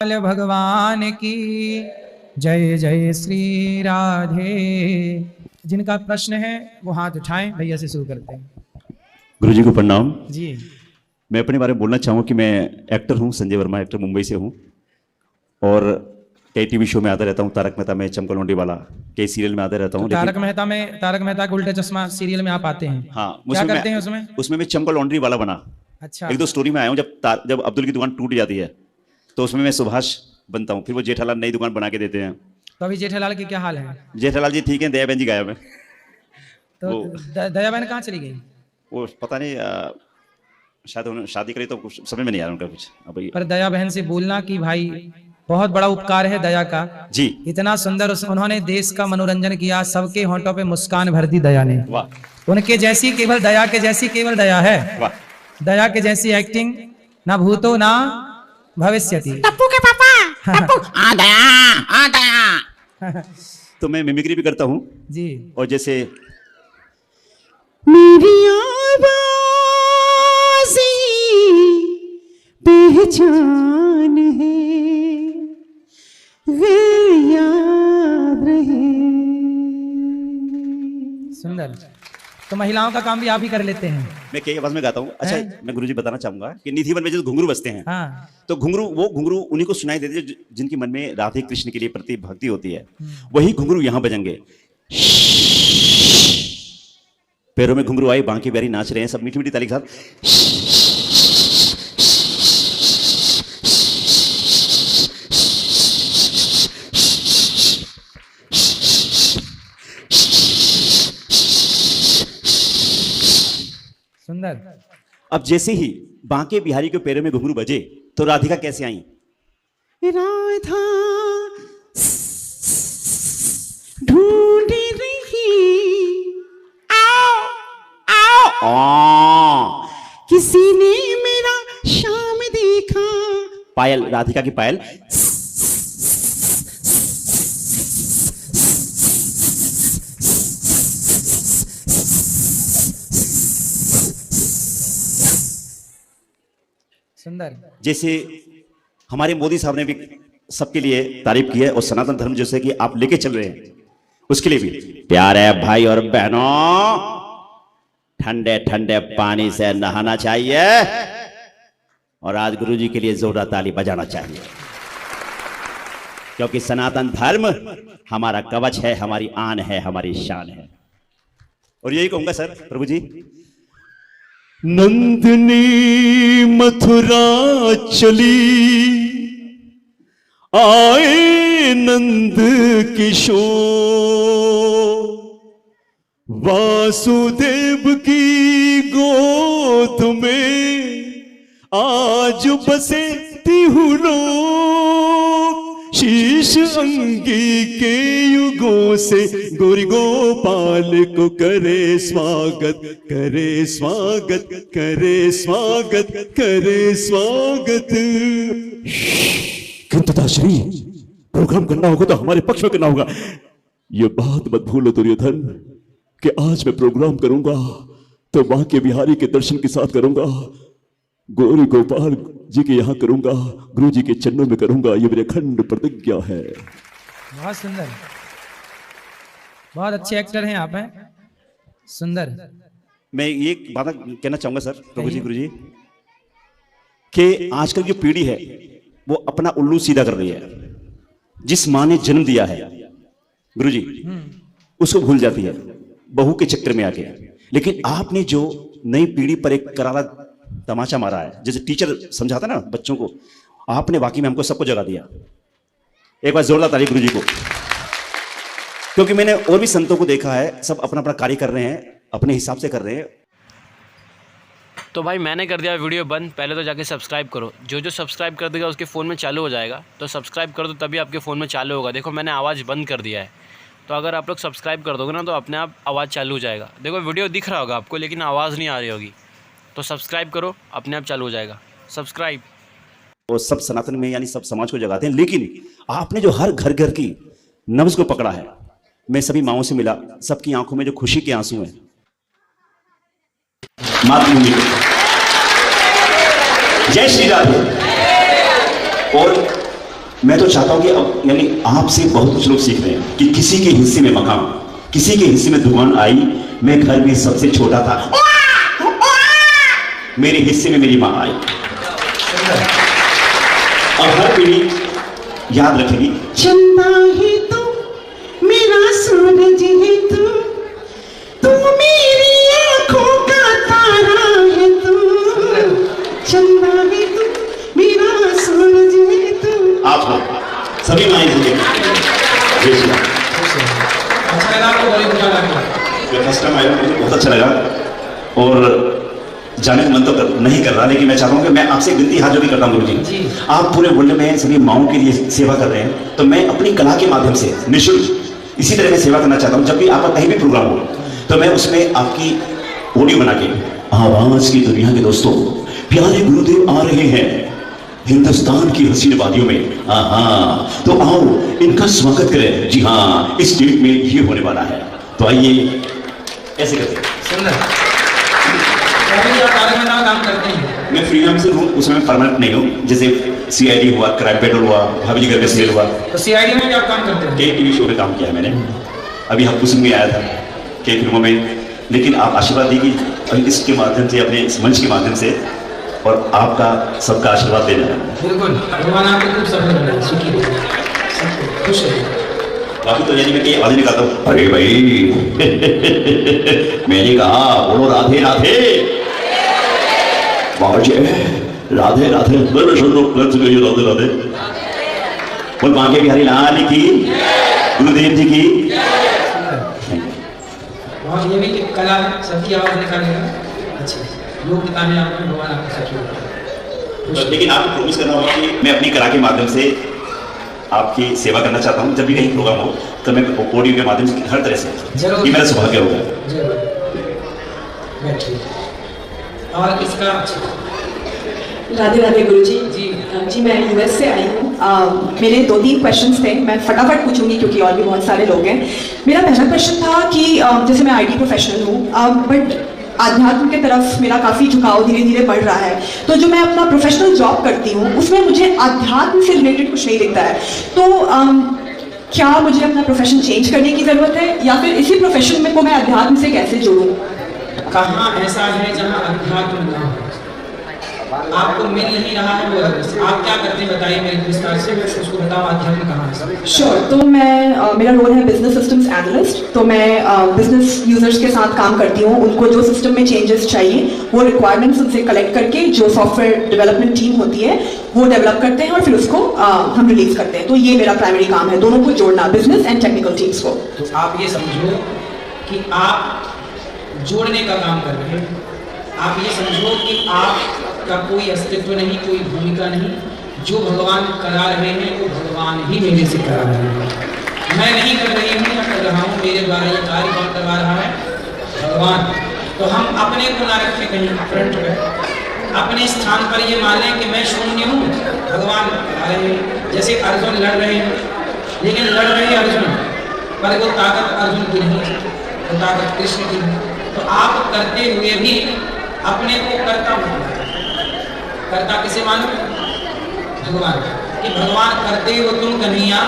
भगवान की जय जय श्री राधे। जिनका प्रश्न है वो हाथ उठाएं, भैया से शुरू करते हैं। गुरु जी को प्रणाम जी। मैं अपने बारे में बोलना चाहूँ कि मैं एक्टर हूँ, संजय वर्मा एक्टर, मुंबई से हूँ और कई टीवी शो में आता रहता हूँ। तारक मेहता में, चमकल लौंडी वाला, कई सीरियल में आता रहता हूँ। तो तारक मेहता का उल्टा चश्मा सीरियल में आप आते हैं? हाँ, क्या करते हैं उसमें? उसमें मैं चमकल लौंडी वाला बना। अच्छा। एक दो स्टोरी में आया हूँ। जब अब्दुल की दुकान टूट जाती है तो उसमें मैं सुभाष बनता हूँ, फिर वो जेठालाल नई दुकान बना के देते हैं। तो अभी जेठालाल की क्या हाल है? जेठालाल जी ठीक है, दया बहन जी गायब है। तो दया बहन कहाँ चली गई? वो पता नहीं, शायद उन्होंने शादी करी तो कुछ समझ में नहीं आ रहा उनका कुछ अभी। पर दया बहन से बोलना कि भाई बहुत बड़ा उपकार है दया का जी। इतना सुंदर उन्होंने देश का मनोरंजन किया, सबके होंठों पे मुस्कान भर दी दया ने। वाह। उनके जैसी केवल दया के जैसी केवल दया है। वाह। दया के जैसी एक्टिंग ना भूतो ना भविष्यति। टप्पू के पापा, टप्पू आ दया। तो मैं मिमिक्री भी करता हूँ जी। और जैसे मेरी आवाज़ी पहचान है, वे याद रहे। सुंदर। तो महिलाओं का काम भी आप ही कर लेते हैं? मैं कई आवाज में गाता हूँ। अच्छा, मैं गुरुजी बताना चाहूंगा कि निधिवन में जो घुंघरू बजते हैं, हाँ। तो वो घुंघरू उन्हीं को सुनाई देते हैं जिनके मन में राधे कृष्ण के लिए प्रति भक्ति होती है। वही घुंघरू यहाँ बजेंगे। पैरों में घुंघरू आए, बांके बिहारी नाच रहे हैं, सब मीठी मीठी ताली के साथ। सुंदर। अब जैसे ही बांके बिहारी के पैरों में घुंघरू बजे तो राधिका कैसे आई? राधा ढूंढ रही, आओ आओ, किसी ने मेरा शाम देखा। पायल, राधिका की पायल। सुंदर। जैसे हमारे मोदी साहब ने भी सबके लिए तारीफ की है और सनातन धर्म जैसे कि आप लेके चल रहे हैं उसके लिए भी प्यारे भाई और बहनों, ठंडे ठंडे पानी से नहाना चाहिए और आज गुरुजी के लिए जोरदार ताली बजाना चाहिए, क्योंकि सनातन धर्म हमारा कवच है, हमारी आन है, हमारी शान है। और यही कहूंगा सर प्रभु जी, नंदनी मथुरा चली, आए नंद किशोर, वासुदेव की गोद में आज बसे तिहुलो, शीश अंगी के युगों से गौरी गोपाल को करे स्वागत, करे स्वागत, करे स्वागत, करे स्वागत। किंतु दाश्री, प्रोग्राम करना होगा तो हमारे पक्ष में करना होगा। ये बात मत भूलो दुर्योधन कि आज मैं प्रोग्राम करूंगा तो वहां के बिहारी के दर्शन के साथ करूंगा, गौरी गोपाल जी के यहाँ करूंगा, गुरु जी के चरणों में करूंगा, ये मेरी अखंड प्रतिज्ञा है। बहुत सुंदर, बहुत अच्छे एक्टर हैं आप हैं। सुंदर। मैं ये बात कहना चाहूंगा सर प्रभु जी, गुरु जी, कि आजकल जो पीढ़ी है वो अपना उल्लू सीधा कर रही है। जिस माँ ने जन्म दिया है गुरु जी उसको भूल जाती है बहू के चक्कर में आके। लेकिन आपने जो नई पीढ़ी पर एक करारा तमाचा मारा है, जैसे टीचर समझाता ना बच्चों को, आपने वाकई में हमको सबको जगा दिया। एक बार जोरदार ताली गुरु जी को, क्योंकि मैंने और भी संतों को देखा है, सब अपना अपना कार्य कर रहे हैं, अपने हिसाब से कर रहे हैं। तो भाई मैंने कर दिया वीडियो बंद, पहले तो जाके सब्सक्राइब करो। जो सब्सक्राइब कर देगा उसके फ़ोन में चालू हो जाएगा, तो सब्सक्राइब कर दो तभी आपके फ़ोन में चालू होगा। देखो मैंने आवाज़ बंद कर दिया है, तो अगर आप लोग सब्सक्राइब कर दोगे ना तो अपने आप आवाज़ चालू हो जाएगा। देखो वीडियो दिख रहा होगा आपको लेकिन आवाज़ नहीं आ रही होगी, तो सब्सक्राइब करो, अपने आप चालू हो जाएगा। सब्सक्राइब। वो सब सनातन में यानी सब समाज को जगाते हैं, लेकिन आपने जो हर घर घर की नब्ज को पकड़ा है। मैं सभी माओं से मिला, सबकी आंखों में जो खुशी के आंसू हैं, मातृभूमि जय श्री राधे। और मैं तो चाहता हूं कि अब यानी आपसे बहुत कुछ लोग सीख रहे हैं कि किसी के हिस्से में मकाम, किसी के हिस्से में दुकान आई, मैं घर में सबसे छोटा था, मेरे हिस्से में मेरी मां आई। और हर पीढ़ी याद रखेगी, चंदा है तू, मेरा सूरज है तू, तू मेरी आंखों का तारा है तू, चंदा है तू, मेरा सूरज है तू। आप लोग सभी माएँ जुड़े। अच्छा लगा आपको बॉलीवुड गाना गाना? मैं फर्स्ट टाइम आया हूँ, मुझे बहुत अच्छा लगा और जाने का मन तो नहीं कर रहा, लेकिन मैं चाहता हूँ कि मैं आपसे विनती हाथ जोड़ के करता हूँ गुरुजी, आप पूरे वर्ल्ड में सभी माओं के लिए सेवा कर रहे हैं, तो मैं अपनी कला के माध्यम से निःशुल्क इसी तरह मैं सेवा करना चाहता हूँ। जब भी आपका कहीं भी प्रोग्राम हो तो मैं उसमें आपकी ऑडियो बना के, आवाज की दुनिया के दोस्तों, प्यारे गुरुदेव आ रहे हैं हिंदुस्तान की हसीन वादियों में, हाँ तो आओ इनका स्वागत करें। जी हाँ, इस डेट में ये होने वाला है, तो आइए ऐसे करते हैं। सुंदर। अभी आप कार्यक्रम में काम करते हैं? मैं फ्रीलांसर हूँ, उसमें मैं परमानेंट नहीं हूँ। जैसे CID हुआ, क्राइम पेट्रोल हुआ, भाभी घर में सीरियल हुआ, तो CID में क्या काम करते हैं? कई TV शो में काम किया है मैंने। अभी हम कुछ में आया था कई फिल्मों में, लेकिन आप आशीर्वाद दीजिए इसके माध्यम से, अपने इस मंच के माध्यम से, और आपका सबका आशीर्वाद देना है। बिल्कुल, भगवान आपको खूब सफल बनाए, सुखी रहे, खुश रहे। बाकी तो यानी मैं कई आवाजें निकालता हूँ, अरे भाई मैंने कहा बोलो राधे राधे, राधे राधे, राधे राधे, बोल बांके बिहारी लाल की, गुरुदेव जी की। और ये भी एक कला है, सबकी आवाज निकालने का। अच्छा, योग्यता में आपको भगवान आपको सफल। लेकिन आपको प्रॉमिस करना होगा कि मैं अपनी कला के माध्यम से आपकी सेवा करना चाहता हूँ। जब भी कहीं प्रोग्राम हो तो मैं ऑडियो के माध्यम से हर तरह से, जरूर, ये मेरा सौभाग्य होगा। बैठिए। और इसका राधे राधे गुरुजी। जी। जी मैं US से आई हूँ। मेरे 2-3 क्वेश्चंस थे, मैं फटाफट पूछूंगी क्योंकि और भी बहुत सारे लोग हैं। मेरा पहला क्वेश्चन था कि जैसे मैं IT प्रोफेशनल हूँ, बट आध्यात्म की तरफ मेरा काफ़ी झुकाव धीरे धीरे बढ़ रहा है, तो जो मैं अपना प्रोफेशनल जॉब करती हूँ उसमें मुझे आध्यात्म से रिलेटेड कुछ नहीं दिखता है। तो क्या मुझे अपना प्रोफेशन चेंज करने की ज़रूरत है, या फिर इसी प्रोफेशन में को मैं अध्यात्म से कैसे जोड़ूँ? कहाँ ऐसा है जहाँ अध्यात्म ना हो, आपको मिल नहीं रहा है वो, आप क्या करते हैं बताइए मेरे विस्तार से, मैं उसको बताऊँ अध्यात्म कहाँ है। श्योर। तो मैं मेरा रोल है बिजनेस सिस्टम्स एनालिस्ट। तो मैं बिजनेस यूजर्स के साथ काम करती हूँ, उनको जो सिस्टम में चेंजेस चाहिए वो रिक्वायरमेंट्स उनसे कलेक्ट करके जो सॉफ्टवेयर डेवलपमेंट टीम होती है वो डेवलप करते हैं और फिर उसको हम रिलीज करते हैं। तो ये मेरा प्राइमरी काम है, दोनों को जोड़ना, बिजनेस एंड टेक्निकल टीम्स को। तो आप ये समझो कि आप जोड़ने का काम कर रहे हैं। आप ये समझो कि आपका कोई अस्तित्व नहीं, कोई भूमिका नहीं, जो भगवान करा रहे हैं वो भगवान ही मेरे से करा रहे हैं। मैं नहीं कर रही हूँ, मैं कर रहा हूँ, मेरे द्वारा ये कार्य कौन करवा रहा है? भगवान। तो हम अपने को ना रखें कहीं फ्रंट पे, अपने स्थान पर ये मान लें कि मैं शून्य हूँ, भगवान करा रहे हैं। जैसे अर्जुन लड़ रहे हैं, लेकिन लड़ रहे अर्जुन, पर वो ताकत अर्जुन की नहीं, वो ताकत कृष्ण की है। तो आप करते हुए भी अपने को करता मानो। करता किसे मानो? भगवान। कि भगवान करते हो तुम कन्हैया,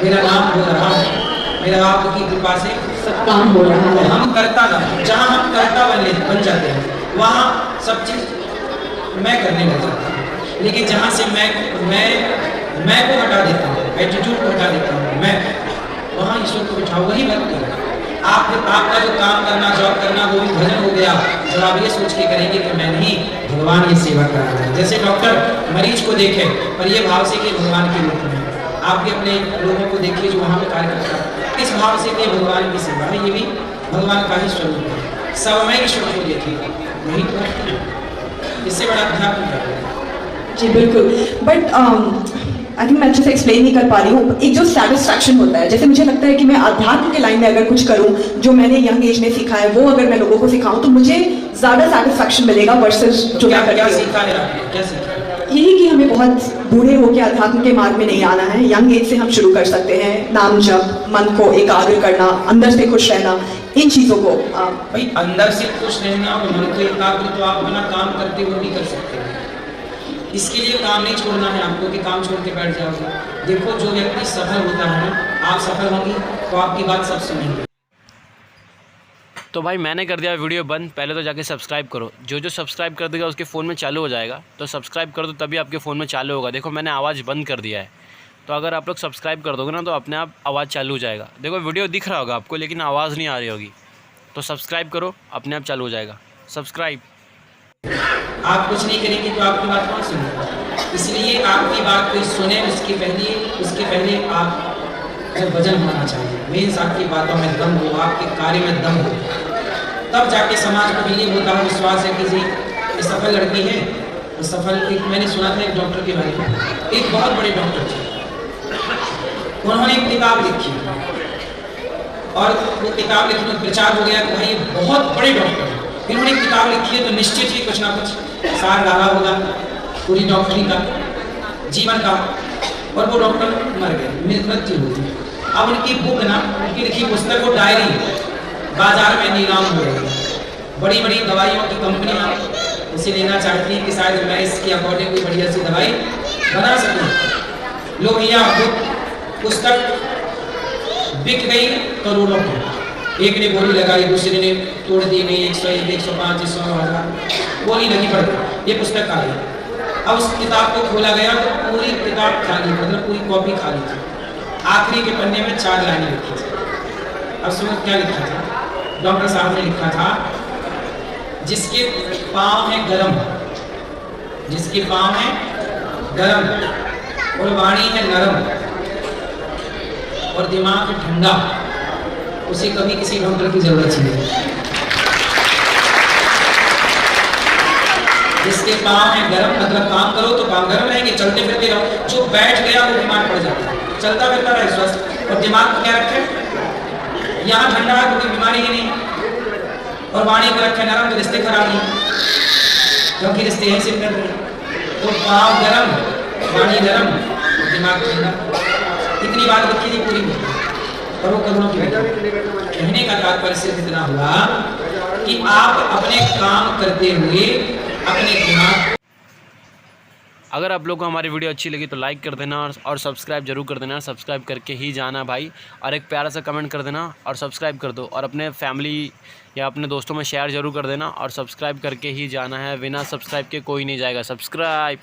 मेरा नाम हो रहा है, मेरा आपकी कृपा से सब काम हो रहा है। हम करता ना, जहाँ हम करता बन जाते हैं वहाँ सब चीज मैं करने लग जाता हूँ। लेकिन जहाँ से मैं को हटा देता हूँ, एटीट्यूड को हटा देता हूँ, मैं वहाँ ईश्वर को बिठाओ, वही भक्ति है। आपका जो काम करना, जॉब करना, वो भी भजन हो गया जब आप ये सोच के करेंगे कि मैं नहीं, भगवान ये सेवा कर रहा है। जैसे डॉक्टर मरीज को देखे पर ये भाव से कि भगवान के रूप में, आप भी अपने लोगों को देखिए जो वहाँ पे कार्य करता है, इस भाव से कि भगवान की सेवा है, ये भी भगवान का ही स्वरूप है। सब में ईश्वर को देखिए, वही तो है। इससे बड़ा अध्यात्म क्या है? जी बिल्कुल। बट आई थिंक मैं अच्छे से एक्सप्लेन नहीं कर पा रही हूँ। एक जो सेटिस्फैक्शन होता है, जैसे मुझे लगता है कि मैं अध्यात्म के लाइन में अगर कुछ करूँ जो मैंने यंग एज में सीखा है, वो अगर मैं लोगों को सिखाऊं तो मुझे ज़्यादा सेटिस्फैक्शन मिलेगा वर्सेस जो क्या मैं करती हूँ। सीखा है आपने? क्या सीखा? यही कि हमें बहुत बूढ़े होकर अध्यात्म के मार्ग में नहीं आना है, यंग एज से हम शुरू कर सकते हैं। नाम जप, मन को एकाग्र करना, अंदर से खुश रहना, इन चीज़ों को भाई अंदर से खुश रहना और मन को एकाग्र तो आप अपना काम करते हुए भी कर सकते हैं। इसके लिए काम नहीं छोड़ना है आपको कि काम छोड़ के बैठ जाओगे। देखो जो व्यक्ति सफल होता है ना, आप सफल होंगी तो आपकी बात सब सुनेंगे। तो भाई मैंने कर दिया वीडियो बंद, पहले तो जाके सब्सक्राइब करो। जो सब्सक्राइब कर देगा उसके फ़ोन में चालू हो जाएगा, तो सब्सक्राइब कर दो तभी आपके फ़ोन में चालू होगा। देखो मैंने आवाज़ बंद कर दिया है, तो अगर आप लोग सब्सक्राइब कर दोगे ना तो अपने आप आवाज़ चालू हो जाएगा। देखो वीडियो दिख रहा होगा आपको लेकिन आवाज़ नहीं आ रही होगी, तो सब्सक्राइब करो, अपने आप चालू हो जाएगा। सब्सक्राइब। आप कुछ नहीं करेंगे तो आपकी बात कौन सुनेगा? इसलिए आपकी बात कोई सुने उसके पहले आप जब वजन होना चाहिए, मीन्स आपकी बातों में दम हो, आपके कार्य में दम हो, तब जाके समाज को बिलीव होता है, विश्वास है कि जी ये सफल लड़की है। तो सफल, एक मैंने सुना था एक डॉक्टर के बारे में, एक बहुत बड़े डॉक्टर थे, उन्होंने एक किताब लिखी और वो किताब लिखने में प्रचार हो गया कि भाई बहुत बड़े डॉक्टर हैं। इन्होंने किताब लिखी है तो निश्चित ही कुछ ना कुछ सार डाला होगा पूरी डॉक्टरी का, जीवन का, और वो डॉक्टर मर गए, मृत्यु हुई। अब उनकी बुक ना, उनकी लिखी पुस्तक को डायरी बाजार में नीलाम हो रही है। बड़ी बड़ी दवाइयों की कंपनियां उसे लेना चाहती हैं कि शायद मैं इसके अकॉर्डिंग कोई बढ़िया सी दवाई बना सकूं। लोग यह बुक पुस्तक बिक गई करोड़ों की। एक ने बोली लगाई, दूसरे ने तोड़ दी, नहीं 101, 105, 100,000 बोली लगी पड़ गई, ये पुस्तक आ गई। अब उस किताब को खोला गया तो पूरी किताब खाली, मतलब पूरी कॉपी खाली थी। आखिरी के पन्ने में 4 लाइनें लिखी थी। अब सुनो क्या लिखा था, डॉक्टर साहब ने लिखा था, जिसके पाँव है गरम, जिसके पाँव है गरम और वाणी है नरम और दिमाग है ठंडा, उसे कभी किसी डॉक्टर की जरूरत नहीं। जिसके पाँव है गरम, मतलब काम करो तो काम गरम रहेंगे, चलते फिरते रहो। जो बैठ गया वो बीमार पड़ जाता है, चलता फिरता रहे स्वस्थ। और दिमाग को क्या रखे, यहाँ ठंडा है क्योंकि बीमारी ही नहीं, और वाणी को रखे नरम तो रिश्ते खराब नहीं, क्योंकि रिश्ते यहीं से कर रहे। तो पाँव गरम, वाणी नरम, दिमाग ठंडा, इतनी बात लिखी थी पूरी में, और वो कदमों की कहने का तात्पर्य सिर्फ इतना हुआ कि आप अपने काम करते हुए अपने दिमाग। अगर आप लोग को हमारी वीडियो अच्छी लगी तो लाइक कर देना और सब्सक्राइब जरूर कर देना। सब्सक्राइब करके ही जाना भाई, और एक प्यारा सा कमेंट कर देना और सब्सक्राइब कर दो, और अपने फैमिली या अपने दोस्तों में शेयर जरूर कर देना, और सब्सक्राइब करके ही जाना है। बिना सब्सक्राइब के कोई नहीं जाएगा। सब्सक्राइब।